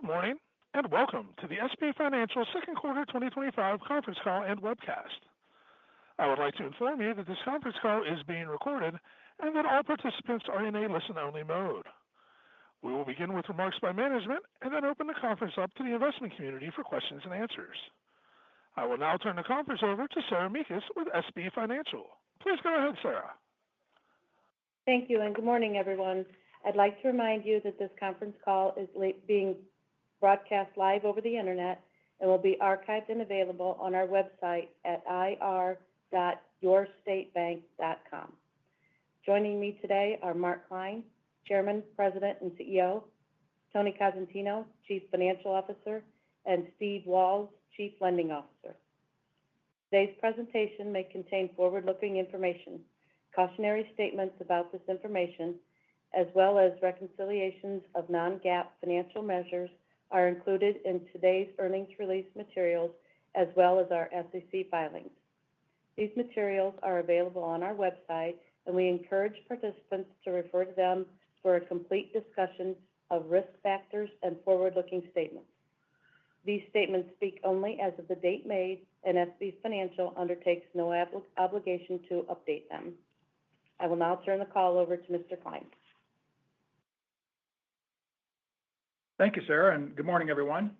Good morning, and welcome to the SB Financial Second Quarter 2025 Conference Call and Webcast. I would like to inform you that this conference call is being recorded and that all participants are in a listen-only mode. We will begin with remarks by management and then open the conference up to the investment community for questions and answers. I will now turn the conference over to Sarah Mekus with SB Financial. Please go ahead, Sarah. Thank you, and good morning, everyone. I'd like to remind you that this conference call is being broadcast live over the internet and will be archived and available on our website at ir.yourstatebank.com. Joining me today are Mark Klein, Chairman, President, and CEO, Tony Cosentino, Chief Financial Officer, and Steve Walls, Chief Lending Officer. Today's presentation may contain forward-looking information. Cautionary statements about this information, as well as reconciliations of non-GAAP financial measures, are included in today's earnings release materials, as well as our SEC filings. These materials are available on our website, and we encourage participants to refer to them for a complete discussion of risk factors and forward-looking statements. These statements speak only as of the date made, and SB Financial undertakes no obligation to update them. I will now turn the call over to Mr. Klein. Thank you, Sarah, and good morning, everyone.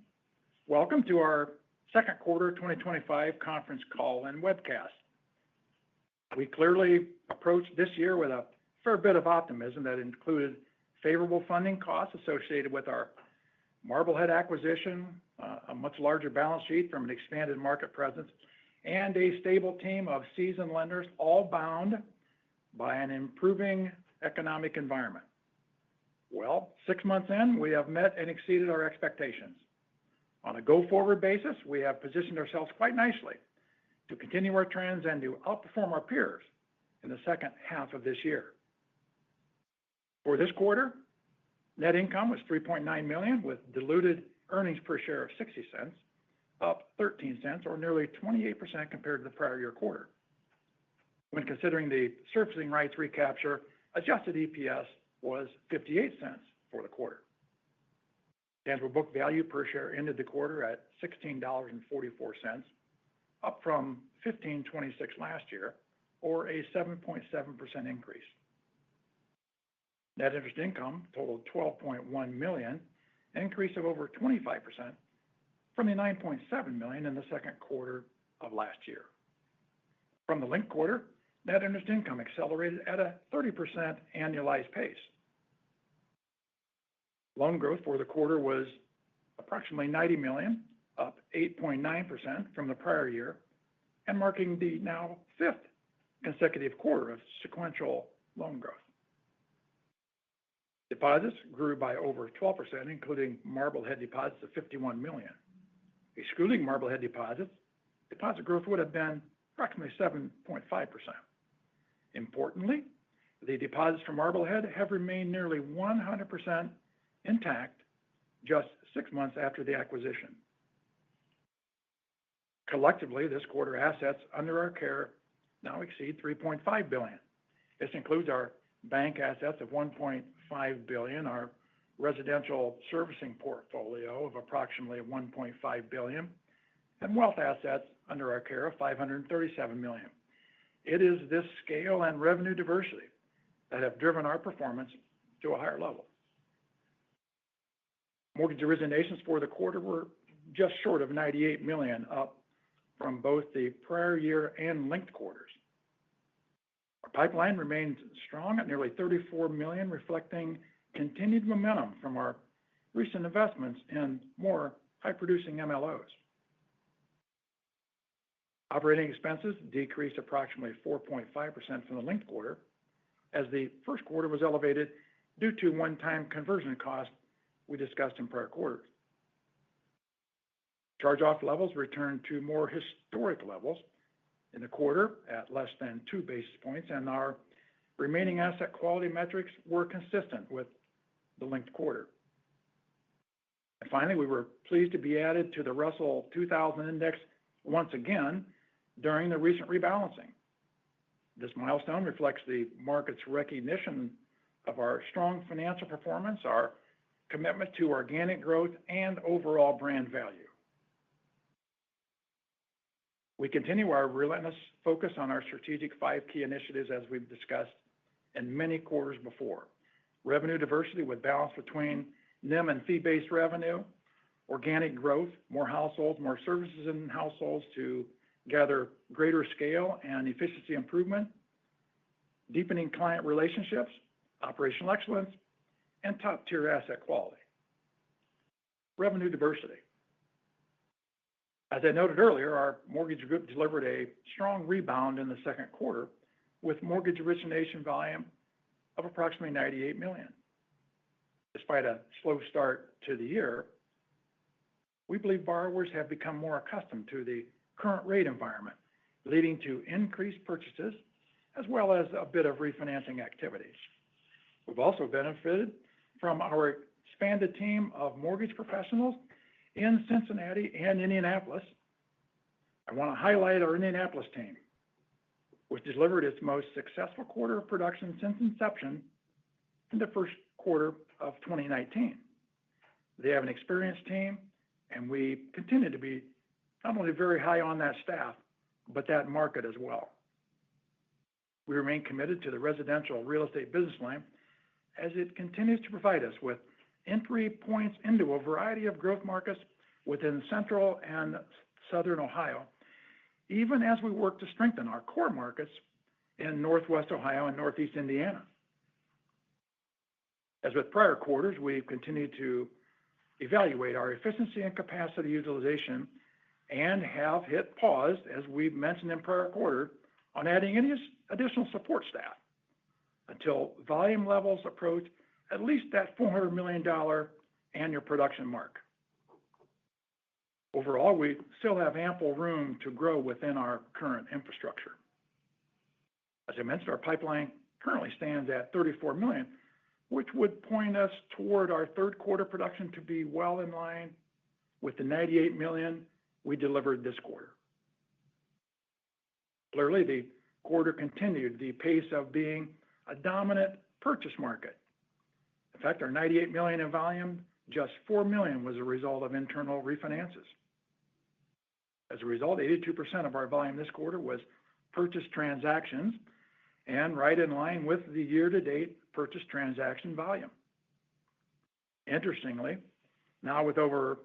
Welcome to our second quarter 2025 conference call and webcast. We clearly approached this year with a fair bit of optimism that included favorable funding costs associated with our Marblehead acquisition, a much larger balance sheet from an expanded market presence, and a stable team of seasoned lenders, all bound by an improving economic environment. Well, 6 months in, we have met and exceeded our expectations. On a go-forward basis, we have positioned ourselves quite nicely to continue our trends and to outperform our peers in the second half of this year. For this quarter, net income was $3.9 million with diluted earnings per share of 60 cents, up 13 cents, or nearly 28% compared to the prior year quarter. When considering the servicing rights recapture, adjusted EPS was 58 cents for the quarter. Tangible book value per share ended the quarter at $16.44, up from $15.26 last year, or a 7.7% increase. Net interest income totaled $12.1 million, an increase of over 25% from the $9.7 million in the second quarter of last year. From the linked quarter, net interest income accelerated at a 30% annualized pace. Loan growth for the quarter was approximately $90 million, up 8.9% from the prior year, and marking the now fifth consecutive quarter of sequential loan growth. Deposits grew by over 12%, including Marblehead deposits of $51 million. Excluding Marblehead deposits, deposit growth would have been approximately 7.5%. Importantly, the deposits from Marblehead have remained nearly 100% intact just 6 months after the acquisition. Collectively, this quarter assets under our care now exceed $3.5 billion. This includes our bank assets of $1.5 billion, our residential servicing portfolio of approximately $1.5 billion, and wealth assets under our care of $537 million. It is this scale and revenue diversity that have driven our performance to a higher level. Mortgage originations for the quarter were just short of $98 million, up from both the prior year and linked quarters. Our pipeline remains strong at nearly $34 million, reflecting continued momentum from our recent investments in more high-producing MLOs. Operating expenses decreased approximately 4.5% from the linked quarter, as the first quarter was elevated due to one-time conversion costs we discussed in prior quarters. Charge-off levels returned to more historic levels in the quarter at less than 2 basis points, and our remaining asset quality metrics were consistent with the linked quarter. And finally, we were pleased to be added to the Russell 2000 Index once again during the recent rebalancing. This milestone reflects the market's recognition of our strong financial performance, our commitment to organic growth, and overall brand value. We continue our relentless focus on our strategic 5 key initiatives as we've discussed in many quarters before. Revenue diversity with balance between NIM and fee-based revenue, organic growth, more households, more services in households to gather greater scale and efficiency improvement, deepening client relationships, operational excellence, and top-tier asset quality. Revenue diversity. As I noted earlier, our mortgage group delivered a strong rebound in the second quarter with mortgage origination volume of approximately $98 million. Despite a slow start to the year, we believe borrowers have become more accustomed to the current rate environment, leading to increased purchases as well as a bit of refinancing activities. We've also benefited from our expanded team of mortgage professionals in Cincinnati and Indianapolis. I want to highlight our Indianapolis team, which delivered its most successful quarter of production since inception in the first quarter of 2019. They have an experienced team, and we continue to be not only very high on that staff, but that market as well. We remain committed to the residential real estate business line as it continues to provide us with entry points into a variety of growth markets within central and southern Ohio, even as we work to strengthen our core markets in northwest Ohio and northeast Indiana. As with prior quarters, we've continued to evaluate our efficiency and capacity utilization and have hit pause, as we've mentioned in prior quarter, on adding any additional support staff until volume levels approach at least that $400 million annual production mark. Overall, we still have ample room to grow within our current infrastructure. As I mentioned, our pipeline currently stands at $34 million, which would point us toward our third quarter production to be well in line with the $98 million we delivered this quarter. Clearly, the quarter continued the pace of being a dominant purchase market. In fact, our $98 million in volume, just $4 million was a result of internal refinances. As a result, 82% of our volume this quarter was purchase transactions, and right in line with the year-to-date purchase transaction volume. Interestingly, now with over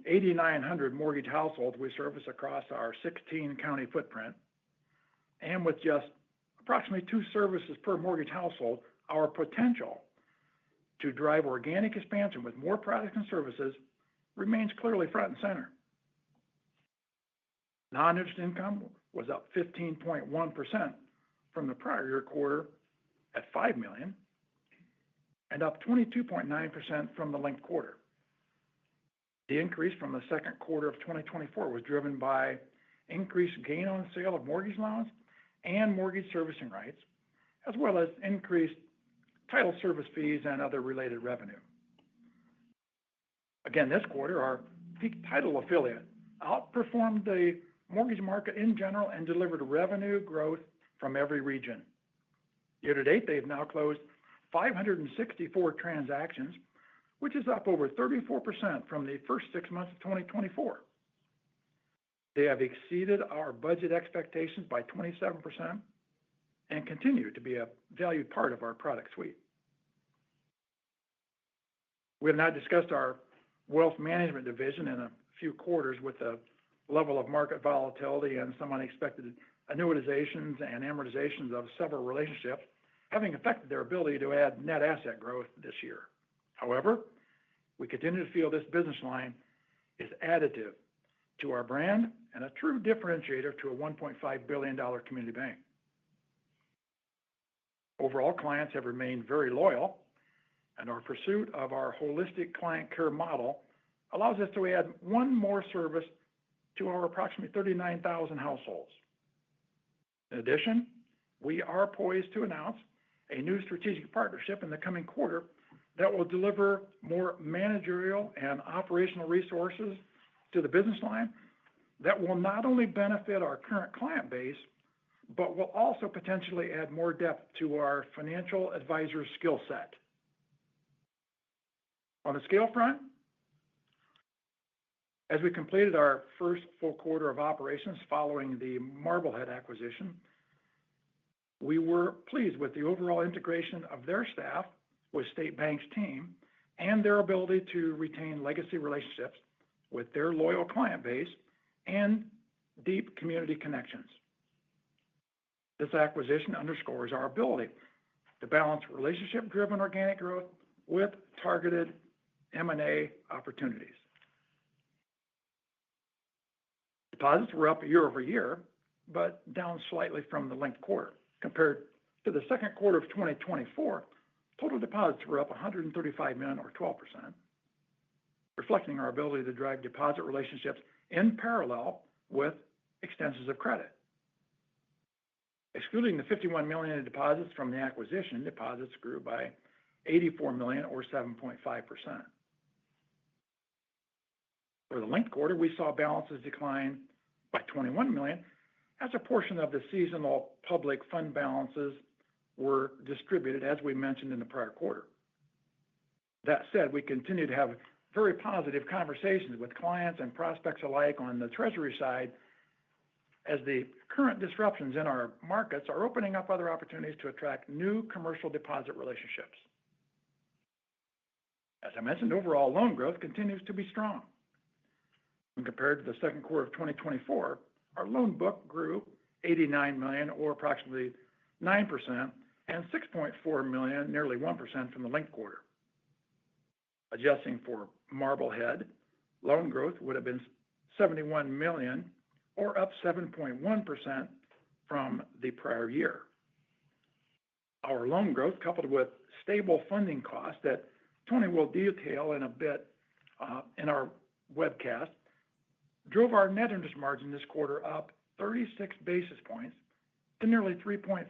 8,900 mortgage households we service across our 16-county footprint, and with just approximately 2 services per mortgage household, our potential to drive organic expansion with more products and services remains clearly front and center. Non-interest income was up 15.1% from the prior year quarter at $5 million and up 22.9% from the linked quarter. The increase from the second quarter of 2024 was driven by increased gain on sale of mortgage loans and mortgage servicing rights, as well as increased title service fees and other related revenue. Again, this quarter, our Peak Title affiliate outperformed the mortgage market in general and delivered revenue growth from every region. Year to date, they've now closed 564 transactions, which is up over 34% from the first 6 months of 2024. They have exceeded our budget expectations by 27% and continue to be a valued part of our product suite. We have not discussed our wealth management division in a few quarters with the level of market volatility and some unexpected annuitizations and amortizations of several relationships having affected their ability to add net asset growth this year. However, we continue to feel this business line is additive to our brand and a true differentiator to a $1.5 billion community bank. Overall, clients have remained very loyal, and our pursuit of our holistic client care model allows us to add one more service to our approximately 39,000 households. In addition, we are poised to announce a new strategic partnership in the coming quarter that will deliver more managerial and operational resources to the business line that will not only benefit our current client base, but will also potentially add more depth to our financial advisor skill set. On the scale front, as we completed our first full quarter of operations following the Marblehead acquisition, we were pleased with the overall integration of their staff with State Bank's team and their ability to retain legacy relationships with their loyal client base and deep community connections. This acquisition underscores our ability to balance relationship-driven organic growth with targeted M&A opportunities. Deposits were up year over year, but down slightly from the linked quarter. Compared to the second quarter of 2024, total deposits were up $135 million or 12%, reflecting our ability to drive deposit relationships in parallel with extensions of credit. Excluding the $51 million in deposits from the acquisition, deposits grew by $84 million or 7.5%. For the linked quarter, we saw balances decline by $21 million as a portion of the seasonal public fund balances were distributed, as we mentioned in the prior quarter. That said, we continue to have very positive conversations with clients and prospects alike on the Treasury side, as the current disruptions in our markets are opening up other opportunities to attract new commercial deposit relationships. As I mentioned, overall loan growth continues to be strong. When compared to the second quarter of 2024, our loan book grew $89 million or approximately 9% and $6.4 million, nearly 1% from the linked quarter. Adjusting for Marblehead, loan growth would have been $71 million or up 7.1% from the prior year. Our loan growth, coupled with stable funding costs that Tony will detail in a bit in our webcast, drove our net interest margin this quarter up 36 basis points to nearly 3.5%,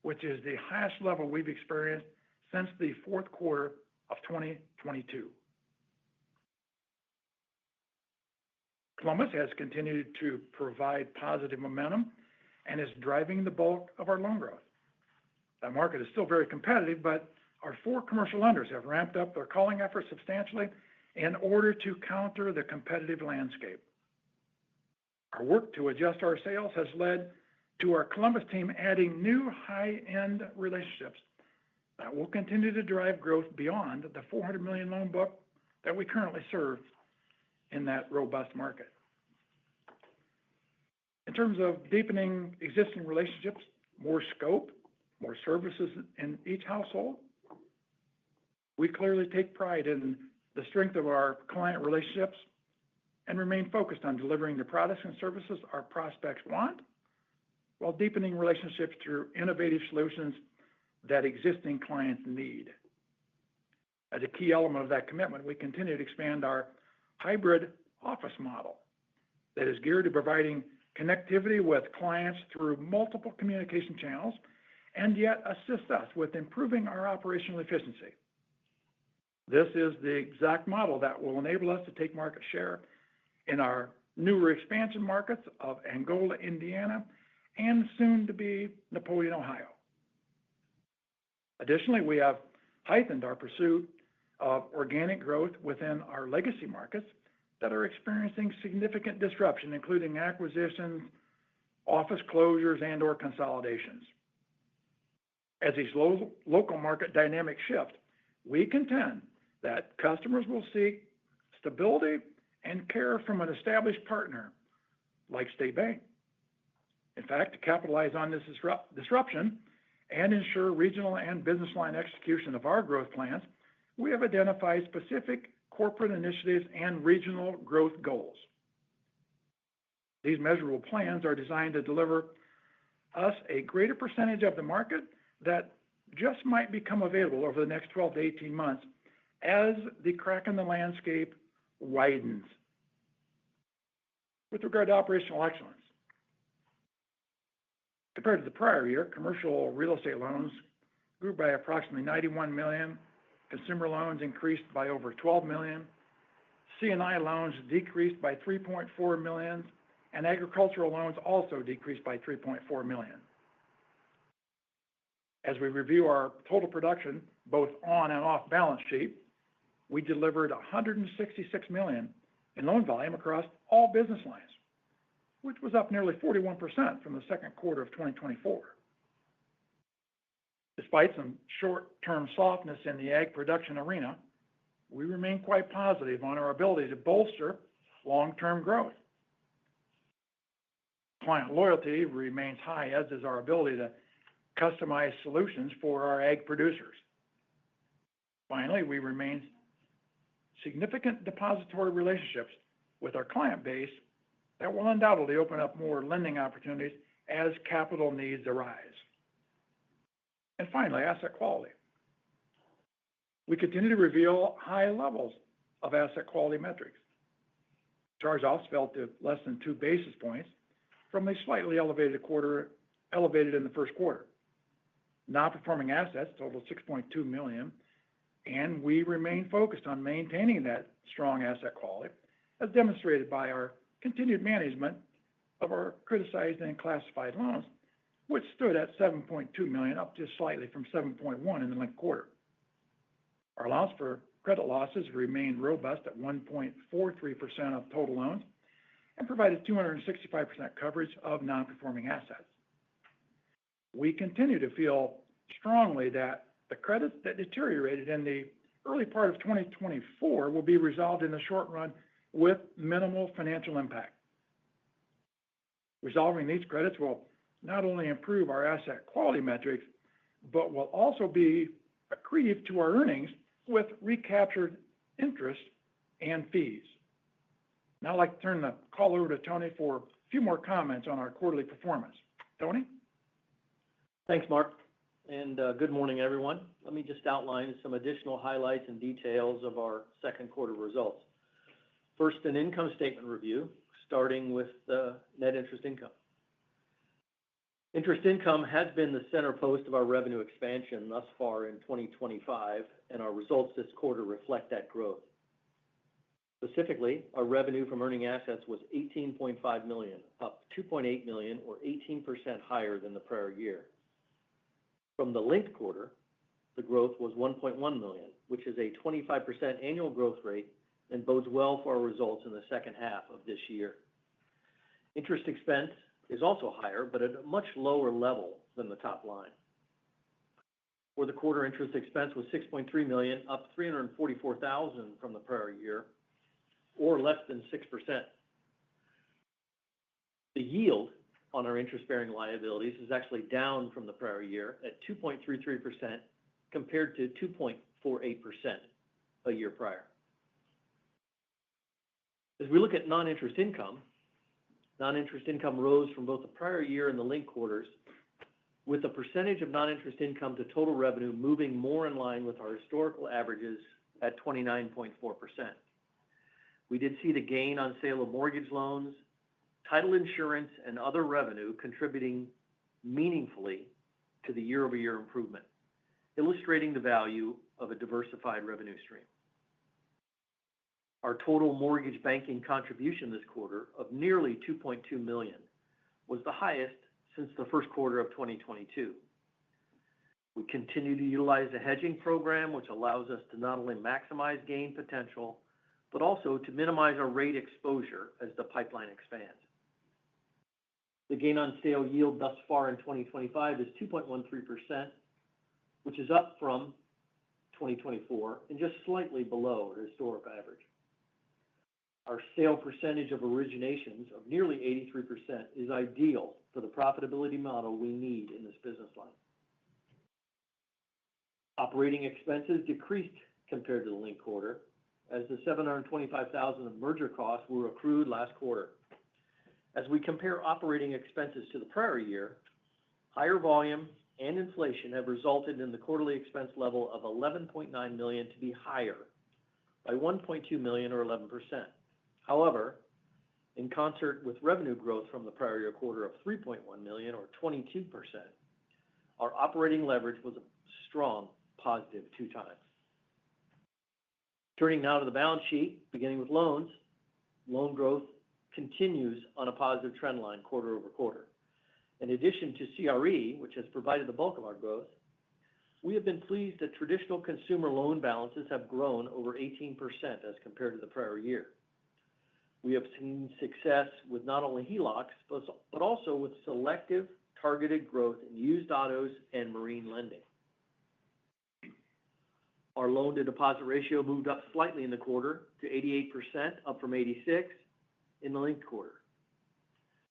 which is the highest level we've experienced since the fourth quarter of 2022. Columbus has continued to provide positive momentum and is driving the bulk of our loan growth. That market is still very competitive, but our four commercial lenders have ramped up their calling efforts substantially in order to counter the competitive landscape. Our work to adjust our sales has led to our Columbus team adding new high-end relationships that will continue to drive growth beyond the $400 million loan book that we currently serve in that robust market. In terms of deepening existing relationships, more scope, more services in each household, we clearly take pride in the strength of our client relationships and remain focused on delivering the products and services our prospects want, while deepening relationships through innovative solutions that existing clients need. As a key element of that commitment, we continue to expand our hybrid office model that is geared to providing connectivity with clients through multiple communication channels and yet assist us with improving our operational efficiency. This is the exact model that will enable us to take market share in our newer expansion markets of Angola, Indiana, and soon to be Napoleon, Ohio. Additionally, we have heightened our pursuit of organic growth within our legacy markets that are experiencing significant disruption, including acquisitions, office closures, and/or consolidations. As these local market dynamics shift, we contend that customers will seek stability and care from an established partner like State Bank. In fact, to capitalize on this disruption and ensure regional and business line execution of our growth plans, we have identified specific corporate initiatives and regional growth goals. These measurable plans are designed to deliver us a greater percentage of the market that just might become available over the next 12 to 18 months as the crack in the landscape widens. With regard to operational excellence, compared to the prior year, commercial real estate loans grew by approximately $91 million, consumer loans increased by over $12 million, C&I loans decreased by $3.4 million, and agricultural loans also decreased by $3.4 million. As we review our total production, both on and off balance sheet, we delivered $166 million in loan volume across all business lines, which was up nearly 41% from the second quarter of 2024. Despite some short-term softness in the ag production arena, we remain quite positive on our ability to bolster long-term growth. Client loyalty remains high, as is our ability to customize solutions for our ag producers. Finally, we remain significant depository relationships with our client base that will undoubtedly open up more lending opportunities as capital needs arise. And finally, asset quality. We continue to reveal high levels of asset quality metrics. Charge-offs fell to less than 2 basis points from a slightly elevated in the first quarter. Non-performing assets totaled $6.2 million, and we remain focused on maintaining that strong asset quality, as demonstrated by our continued management of our criticized and classified loans, which stood at $7.2 million, up just slightly from $7.1 million in the linked quarter. Our allowance for credit losses remained robust at 1.43% of total loans and provided 265% coverage of non-performing assets. We continue to feel strongly that the credits that deteriorated in the early part of 2024 will be resolved in the short run with minimal financial impact. Resolving these credits will not only improve our asset quality metrics, but will also be accretive to our earnings with recaptured interest and fees. Now I'd like to turn the call over to Tony for a few more comments on our quarterly performance. Tony? Thanks, Mark, and good morning, everyone. Let me just outline some additional highlights and details of our second quarter results. First, an income statement review, starting with net interest income. Interest income has been the center post of our revenue expansion thus far in 2025, and our results this quarter reflect that growth. Specifically, our revenue from earning assets was $18.5 million, up $2.8 million, or 18% higher than the prior year. From the linked quarter, the growth was $1.1 million, which is a 25% annual growth rate and bodes well for our results in the second half of this year. Interest expense is also higher, but at a much lower level than the top line. For the quarter, interest expense was $6.3 million, up $344,000 from the prior year, or less than 6%. The yield on our interest-bearing liabilities is actually down from the prior year at 2.33% compared to 2.48% a year prior. As we look at non-interest income rose from both the prior year and the linked quarters, with the percentage of non-interest income to total revenue moving more in line with our historical averages at 29.4%. We did see the gain on sale of mortgage loans, title insurance, and other revenue contributing meaningfully to the year-over-year improvement, illustrating the value of a diversified revenue stream. Our total mortgage banking contribution this quarter of nearly $2.2 million was the highest since the first quarter of 2022. We continue to utilize a hedging program, which allows us to not only maximize gain potential, but also to minimize our rate exposure as the pipeline expands. The gain on sale yield thus far in 2025 is 2.13%, which is up from 2024 and just slightly below the historic average. Our sale percentage of originations of nearly 83% is ideal for the profitability model we need in this business line. Operating expenses decreased compared to the linked quarter, as the $725,000 of merger costs were accrued last quarter. As we compare operating expenses to the prior year, higher volume and inflation have resulted in the quarterly expense level of $11.9 million to be higher by $1.2 million, or 11%. However, in concert with revenue growth from the prior year quarter of $3.1 million, or 22%, our operating leverage was a strong positive 2 times. Turning now to the balance sheet, beginning with loans, loan growth continues on a positive trend line quarter over quarter. In addition to CRE, which has provided the bulk of our growth, we have been pleased that traditional consumer loan balances have grown over 18% as compared to the prior year. We have seen success with not only HELOCs, but also with selective targeted growth in used autos and marine lending. Our loan to deposit ratio moved up slightly in the quarter to 88%, up from 86% in the linked quarter.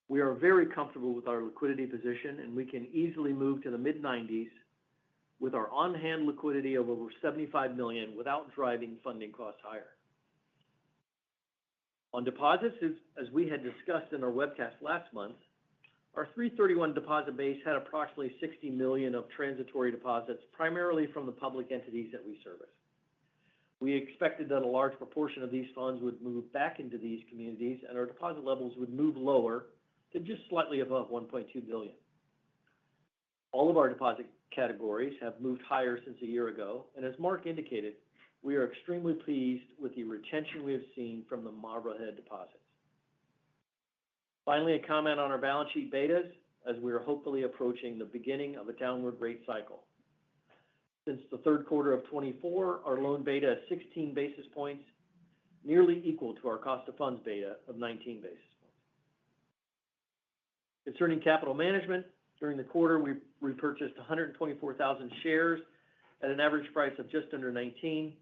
We are very comfortable with our liquidity position, and we can easily move to the mid-90s with our on-hand liquidity of over $75 million without driving funding costs higher. On deposits, as we had discussed in our webcast last month, our 3/31 deposit base had approximately $60 million of transitory deposits, primarily from the public entities that we service. We expected that a large proportion of these funds would move back into these communities, and our deposit levels would move lower to just slightly above $1.2 billion. All of our deposit categories have moved higher since a year ago, and as Mark indicated, we are extremely pleased with the retention we have seen from the Marblehead deposits. Finally, a comment on our balance sheet betas, as we are hopefully approaching the beginning of a downward rate cycle. Since the third quarter of 24, our loan beta is 16 basis points, nearly equal to our cost of funds beta of 19 basis points. Concerning capital management, during the quarter, we repurchased 124,000 shares at an average price of just under 19,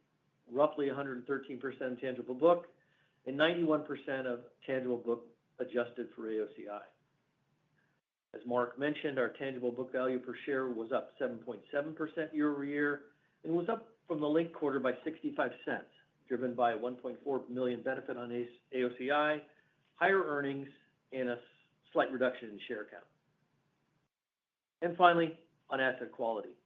roughly 113% tangible book, and 91% of tangible book adjusted for AOCI. As Mark mentioned, our tangible book value per share was up 7.7% year over year and was up from the linked quarter by 65 cents, driven by a $1.4 million benefit on AOCI, higher earnings, and a slight reduction in share count. And finally, on asset quality,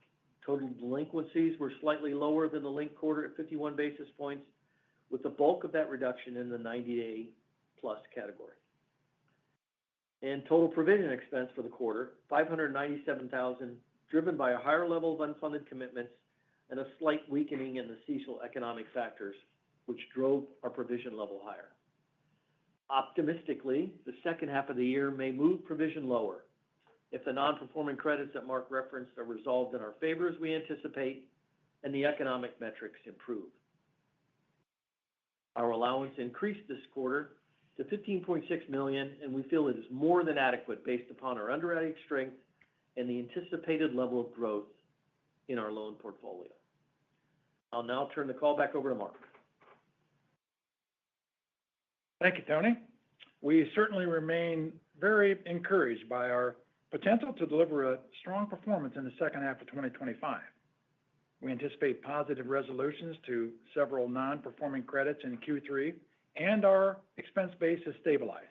total delinquencies were slightly lower than the linked quarter at 51 basis points, with the bulk of that reduction in the 90-day plus category. And total provision expense for the quarter, $597,000, driven by a higher level of unfunded commitments and a slight weakening in the CECL economic factors, which drove our provision level higher. Optimistically, the second half of the year may move provision lower if the non-performing credits that Mark referenced are resolved in our favor as we anticipate and the economic metrics improve. Our allowance increased this quarter to $15.6 million, and we feel it is more than adequate based upon our underwriting strength and the anticipated level of growth in our loan portfolio. I'll now turn the call back over to Mark. Thank you, Tony. We certainly remain very encouraged by our potential to deliver a strong performance in the second half of 2025. We anticipate positive resolutions to several non-performing credits in Q3, and our expense base is stabilized.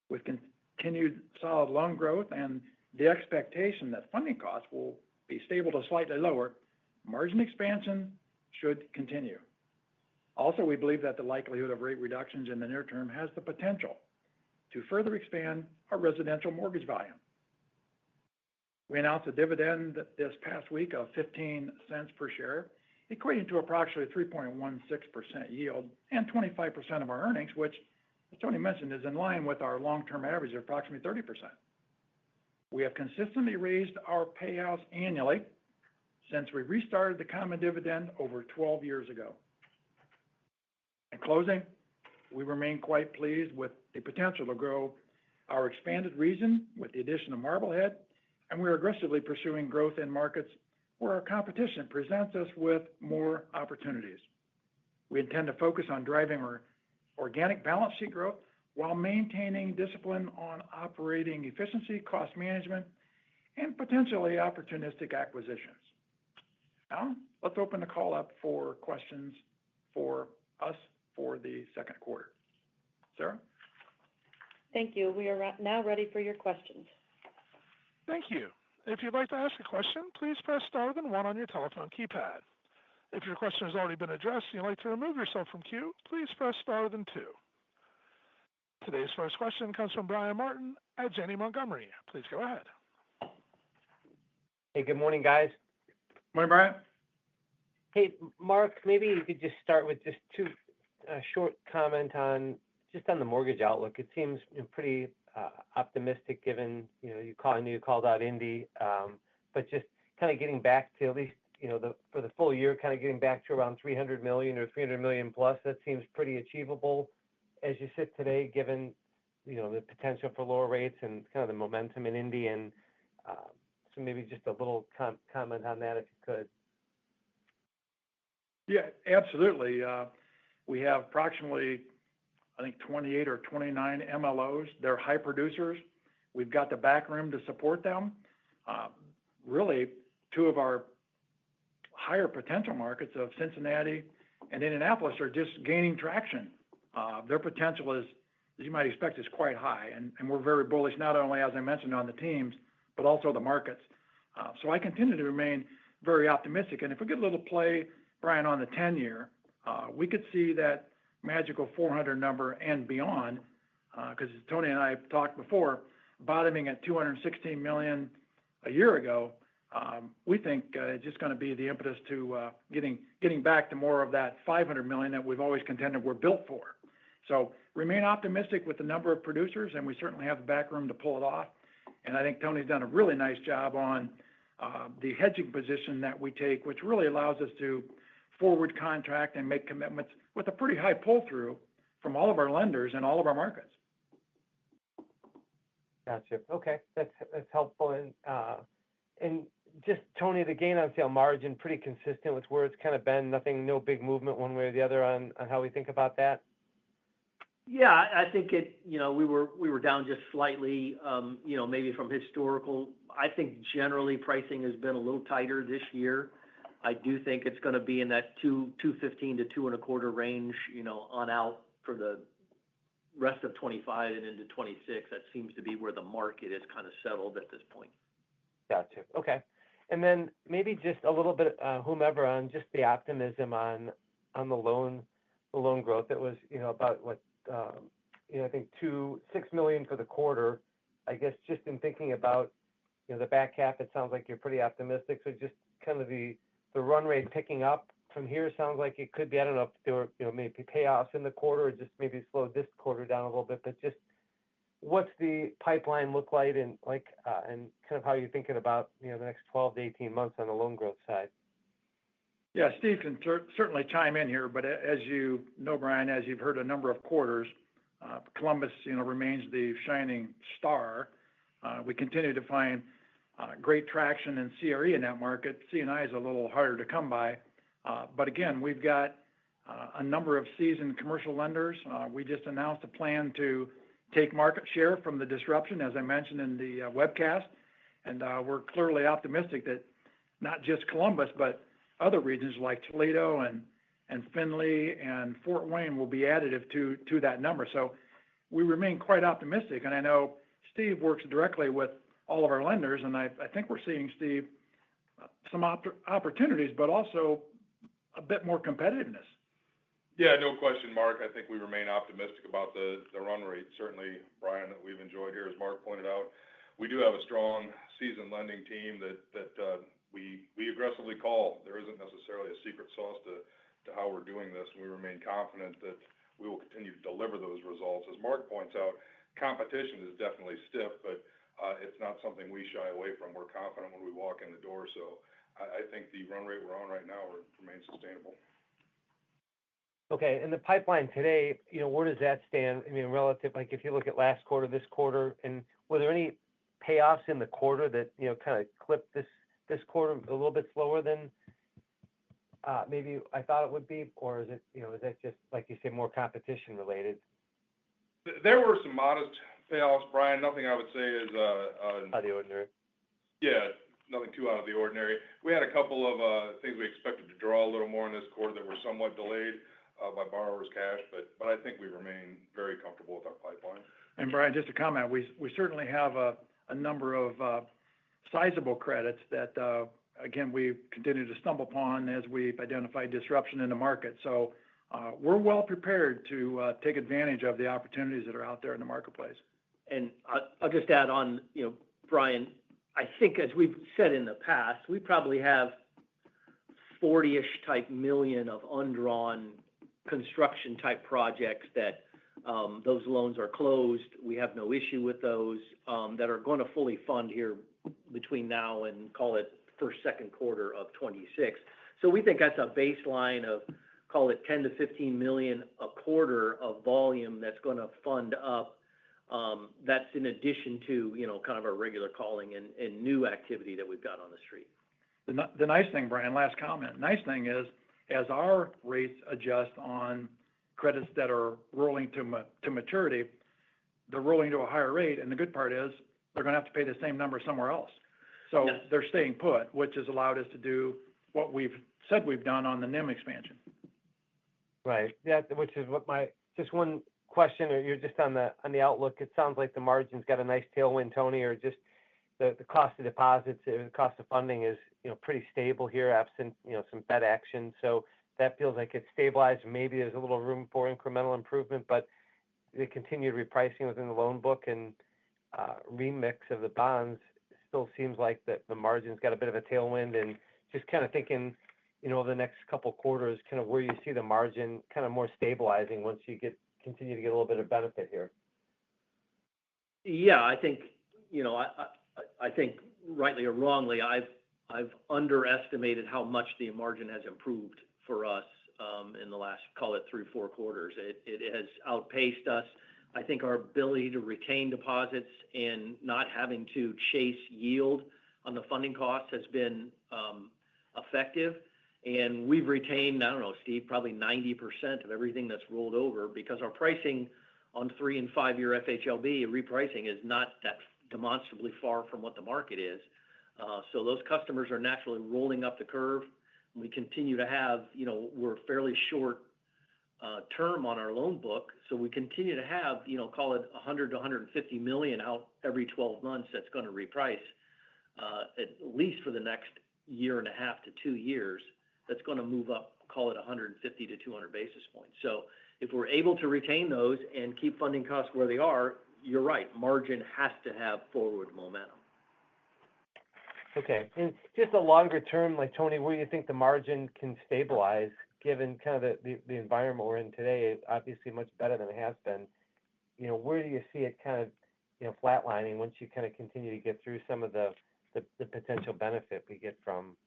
With continued solid loan growth and the expectation that funding costs will be stable to slightly lower, margin expansion should continue. Also, we believe that the likelihood of rate reductions in the near term has the potential to further expand our residential mortgage volume. We announced a dividend this past week of 15 cents per share, equating to approximately 3.16% yield and 25% of our earnings, which, as Tony mentioned, is in line with our long-term average of approximately 30%. We have consistently raised our payouts annually since we restarted the common dividend over 12 years ago. In closing, we remain quite pleased with the potential to grow our expanded region with the addition of Marblehead, and we are aggressively pursuing growth in markets where our competition presents us with more opportunities. We intend to focus on driving our organic balance sheet growth while maintaining discipline on operating efficiency, cost management, and potentially opportunistic acquisitions. Now, let's open the call up for questions for us for the second quarter. Sarah? Thank you. We are now ready for your questions. Thank you. If you'd like to ask a question, please press star then one on your telephone keypad. If your question has already been addressed and you'd like to remove yourself from queue, please press star then two. Today's first question comes from Brian Martin at Janney Montgomery. Please go ahead. Hey, good morning, guys. Morning, Brian. Hey, Mark, maybe you could just start with just two short comment on the mortgage outlook. It seems pretty optimistic given, you called out Indy, but just kind of getting back to at least, for the full year, kind of getting back to around 300 million or 300 million plus. That seems pretty achievable as you sit today, given, the potential for lower rates and kind of the momentum in Indy. And so maybe just a little comment on that, if you could. Yeah, absolutely. We have approximately, I think, 28 or 29 MLOs. They're high producers. We've got the back room to support them. Really, two of our higher potential markets of Cincinnati and Indianapolis are just gaining traction. Their potential is, as you might expect, is quite high. And we're very bullish, not only, as I mentioned, on the teams, but also the markets. So I continue to remain very optimistic. And if we get a little play, Brian, on the 10-year, we could see that magical 400 number and beyond, because Tony and I have talked before, bottoming at 216 million a year ago. We think it's just going to be the impetus to getting back to more of that 500 million that we've always contended we're built for. So remain optimistic with the number of producers, and we certainly have the back room to pull it off. And I think Tony's done a really nice job on the hedging position that we take, which really allows us to forward contract and make commitments with a pretty high pull-through from all of our lenders and all of our markets. Gotcha. Okay, that's helpful. And just, Tony, the gain on sale margin, pretty consistent with where it's kind of been. No big movement one way or the other on how we think about that. Yeah, I think we were down just slightly, maybe from historical. I think generally pricing has been a little tighter this year. I do think it's going to be in that 215 to 2.25 range, on out for the rest of 25 and into 26. That seems to be where the market is kind of settled at this point. Gotcha. Okay. And then maybe just a little bit, whomever, on just the optimism on the loan growth. It was, about what, I think 6 million for the quarter. I guess just in thinking about, the back half, it sounds like you're pretty optimistic. So just kind of the run rate picking up from here sounds like it could be, I don't know if there were, maybe payoffs in the quarter or just maybe slow this quarter down a little bit, but just what's the pipeline look like and and kind of how you're thinking about, the next 12 to 18 months on the loan growth side? Yeah, Steve can certainly chime in here, but as you know, Brian, as you've heard a number of quarters, Columbus, remains the shining star. We continue to find great traction in CRE in that market. C&I is a little harder to come by. But again, we've got a number of seasoned commercial lenders. We just announced a plan to take market share from the disruption, as I mentioned in the webcast. And we're clearly optimistic that not just Columbus, but other regions like Toledo and Findlay and Fort Wayne will be additive to that number. So we remain quite optimistic. And I know Steve works directly with all of our lenders, and I think we're seeing, Steve, some opportunities, but also a bit more competitiveness. Yeah, no question, Mark. I think we remain optimistic about the run rate. Certainly, Brian, that we've enjoyed here, as Mark pointed out. We do have a strong seasoned lending team that we aggressively call. There isn't necessarily a secret sauce to how we're doing this. We remain confident that we will continue to deliver those results. As Mark points out, competition is definitely stiff, but it's not something we shy away from. We're confident when we walk in the door. So I think the run rate we're on right now remains sustainable. Okay, and the pipeline today, where does that stand? I mean, relative, like if you look at last quarter, this quarter, and were there any payoffs in the quarter that, kind of clipped this quarter a little bit slower than maybe I thought it would be? Or is it, is that just, like you say, more competition related? There were some modest payoffs, Brian. Nothing I would say is out of the ordinary. Yeah, nothing too out of the ordinary. We had a couple of things we expected to draw a little more in this quarter that were somewhat delayed by borrowers' cash, but I think we remain very comfortable with our pipeline. And Brian, just a comment, we certainly have a number of sizable credits that, again, we continue to stumble upon as we've identified disruption in the market. So we're well prepared to take advantage of the opportunities that are out there in the marketplace. And I'll just add on, Brian, I think as we've said in the past, we probably have 40-ish type million of undrawn construction type projects that those loans are closed. We have no issue with those that are going to fully fund here between now and call it first, second quarter of 26. So we think that's a baseline of, call it 10 to 15 million a quarter of volume that's going to fund up. That's in addition to, kind of our regular calling and new activity that we've got on the street. The nice thing, Brian, last comment, nice thing is, as our rates adjust on credits that are rolling to maturity, they're rolling to a higher rate, and the good part is they're going to have to pay the same number somewhere else. So Yes. They're staying put, which has allowed us to do what we've said we've done on the NIM expansion. Right. Yeah, which is just one question, or you're just on the outlook. It sounds like the margin's got a nice tailwind, Tony, or just the cost of deposits, the cost of funding is, pretty stable here, absent, some Fed action. So that feels like it's stabilized. Maybe there's a little room for incremental improvement, but the continued repricing within the loan book and remix of the bonds still seems like that the margin's got a bit of a tailwind. And just kind of thinking, over the next couple quarters, kind of where you see the margin kind of more stabilizing once you continue to get a little bit of benefit here. Yeah, I think, I think rightly or wrongly, I've underestimated how much the margin has improved for us in the last, call it 3-4 quarters. It has outpaced us. I think our ability to retain deposits and not having to chase yield on the funding costs has been effective. And we've retained, I don't know, Steve, probably 90% of everything that's rolled over, because our pricing on 3 and 5 year FHLB repricing is not that demonstrably far from what the market is. So those customers are naturally rolling up the curve. We continue to have, we're fairly short term on our loan book. So we continue to have, call it 100 to 150 million out every 12 months that's going to reprice at least for the next year and a half to 2 years. That's going to move up, call it 150 to 200 basis points. So if we're able to retain those and keep funding costs where they are, you're right, margin has to have forward momentum. Okay. And just a longer term, like Tony, where do you think the margin can stabilize given kind of the environment we're in today? Obviously much better than it has been. Where do you see it kind of, flatlining once you kind of continue to get through some of the potential benefit we get from,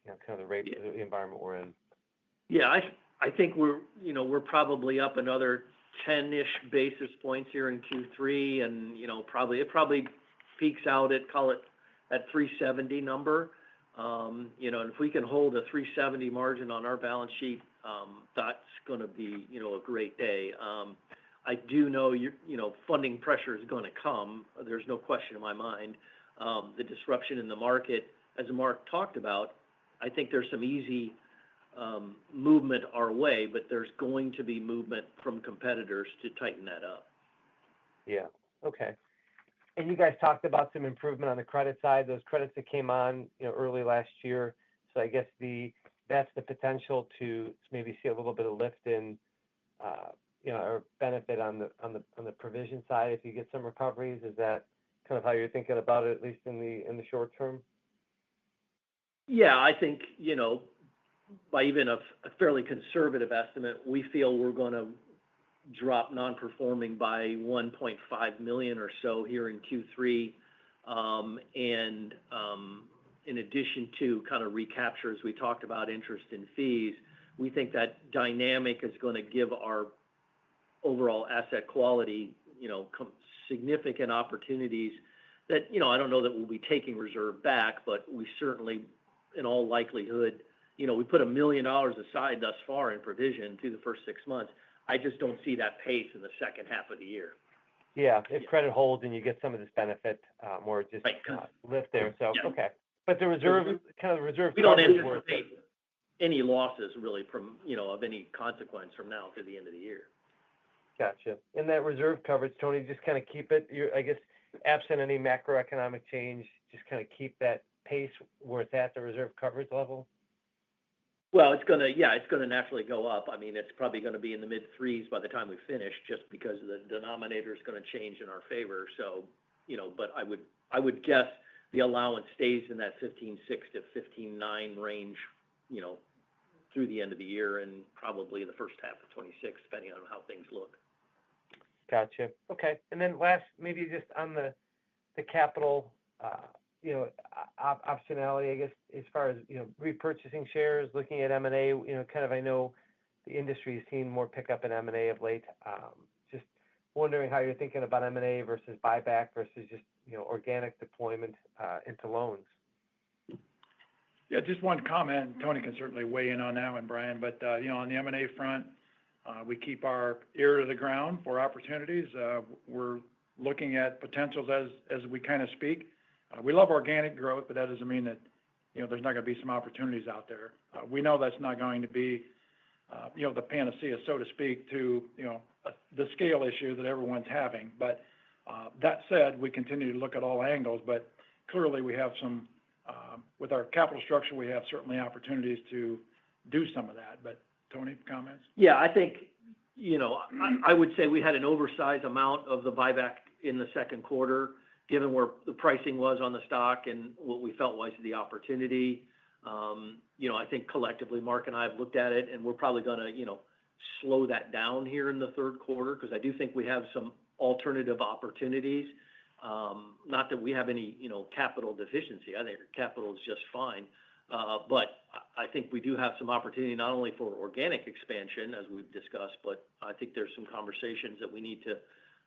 kind of the rate, the environment we're in? Yeah, I think we're probably up another 10-ish basis points here in Q3, and it probably peaks out at, call it, that 370 number. And if we can hold a 370 margin on our balance sheet, that's going to be a great day. I do know funding pressure is going to come. There's no question in my mind. The disruption in the market, as Mark talked about, I think there's some easy movement our way, but there's going to be movement from competitors to tighten that up. Yeah. Okay. And you guys talked about some improvement on the credit side, those credits that came on, early last year. So I guess that's the potential to maybe see a little bit of lift in, or benefit on the provision side if you get some recoveries. Is that kind of how you're thinking about it, at least in the short term? Yeah, I think, by even a fairly conservative estimate, we feel we're going to drop non-performing by 1.5 million or so here in Q3. And in addition to kind of recapture, as we talked about, interest and fees, we think that dynamic is going to give our overall asset quality, significant opportunities that, I don't know that we'll be taking reserve back, but we certainly, in all likelihood, we put $1 million aside thus far in provision through the first 6 months. I just don't see that pace in the second half of the year. Yeah, if credit holds and you get some of this benefit, more just lift there. So, yeah. Okay. But the reserve, we don't anticipate any losses really from, of any consequence from now to the end of the year. Gotcha. And that reserve coverage, Tony, just kind of keep it, I guess, absent any macroeconomic change, just kind of keep that pace where it's at the reserve coverage level? Well, it's going to naturally go up. I mean, it's probably going to be in the mid-3s by the time we finish, just because the denominator is going to change in our favor. So, but I would guess the allowance stays in that 15.6 to 15.9 range, through the end of the year and probably the first half of 26, depending on how things look. Gotcha. Okay. And then last, maybe just on the capital, optionality, I guess, as far as, repurchasing shares, looking at M&A, kind of, I know the industry has seen more pickup in M&A of late. Just wondering how you're thinking about M&A versus buyback versus just, organic deployment into loans. Yeah, just one comment. Tony can certainly weigh in on that one, Brian. But, on the M&A front, we keep our ear to the ground for opportunities. We're looking at potentials as we kind of speak. We love organic growth, but that doesn't mean that, there's not going to be some opportunities out there. We know that's not going to be, the panacea, so to speak, to, the scale issue that everyone's having. But that said, we continue to look at all angles, but clearly we have some, with our capital structure, we have certainly opportunities to do some of that. But Tony, comments? Yeah, I think, I would say we had an oversized amount of the buyback in the second quarter, given where the pricing was on the stock and what we felt was the opportunity. I think collectively, Mark and I have looked at it, and we're probably going to, slow that down here in the third quarter, because I do think we have some alternative opportunities. Not that we have any, capital deficiency. I think our capital is just fine. But I think we do have some opportunity not only for organic expansion, as we've discussed, but I think there's some conversations that we need to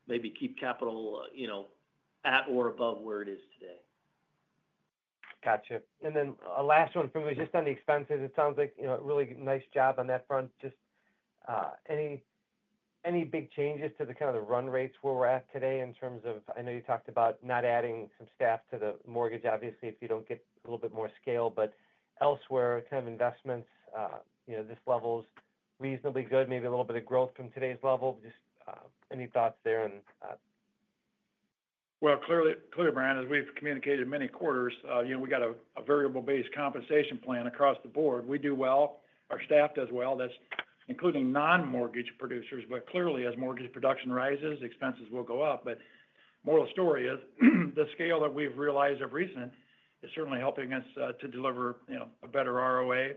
maybe keep capital, at or above where it is today. Gotcha. And then a last one from me, just on the expenses. It sounds like, a really nice job on that front. Just any big changes to the kind of the run rates where we're at today in terms of, I know you talked about not adding some staff to the mortgage, obviously, if you don't get a little bit more scale, but elsewhere, kind of investments, this level's reasonably good, maybe a little bit of growth from today's level. Just any thoughts there? And Well, clearly, Brian, as we've communicated in many quarters, we got a variable-based compensation plan across the board. We do well. Our staff does well. That's including non-mortgage producers. But clearly, as mortgage production rises, expenses will go up. But moral of the story is the scale that we've realized of recent is certainly helping us to deliver, a better ROA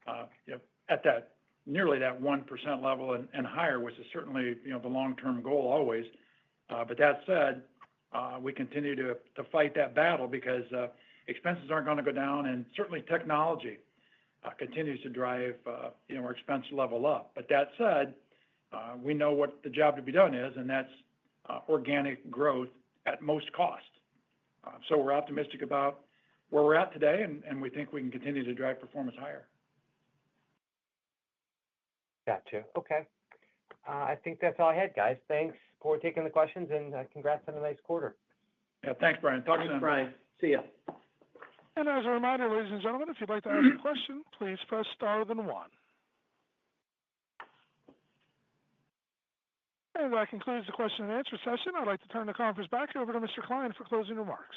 at that nearly that 1% level and higher, which is certainly, the long-term goal always. But that said, we continue to fight that battle because expenses aren't going to go down, and certainly technology continues to drive our expense level up. But that said, we know what the job to be done is, and that's organic growth at most cost. So we're optimistic about where we're at today, and we think we can continue to drive performance higher. Gotcha. Okay. I think that's all I had, guys. Thanks for taking the questions, and congrats on a nice quarter. Yeah, thanks, Brian. Talk to you Thanks, then. Brian. See ya. And as a reminder, ladies and gentlemen, if you'd like to ask a question, please press star then one. And that concludes the question and answer session. I'd like to turn the conference back over to Mr. Klein for closing remarks.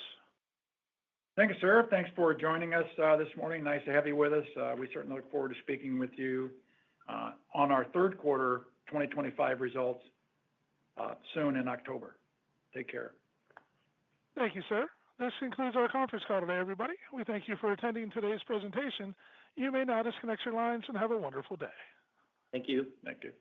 Thank you, sir. Thanks for joining us this morning. Nice to have you with us. We certainly look forward to speaking with you on our third quarter 2025 results soon in October. Take care. Thank you, sir. This concludes our conference call today, everybody. We thank you for attending today's presentation. You may now disconnect your lines and have a wonderful day. Thank you. Thank you.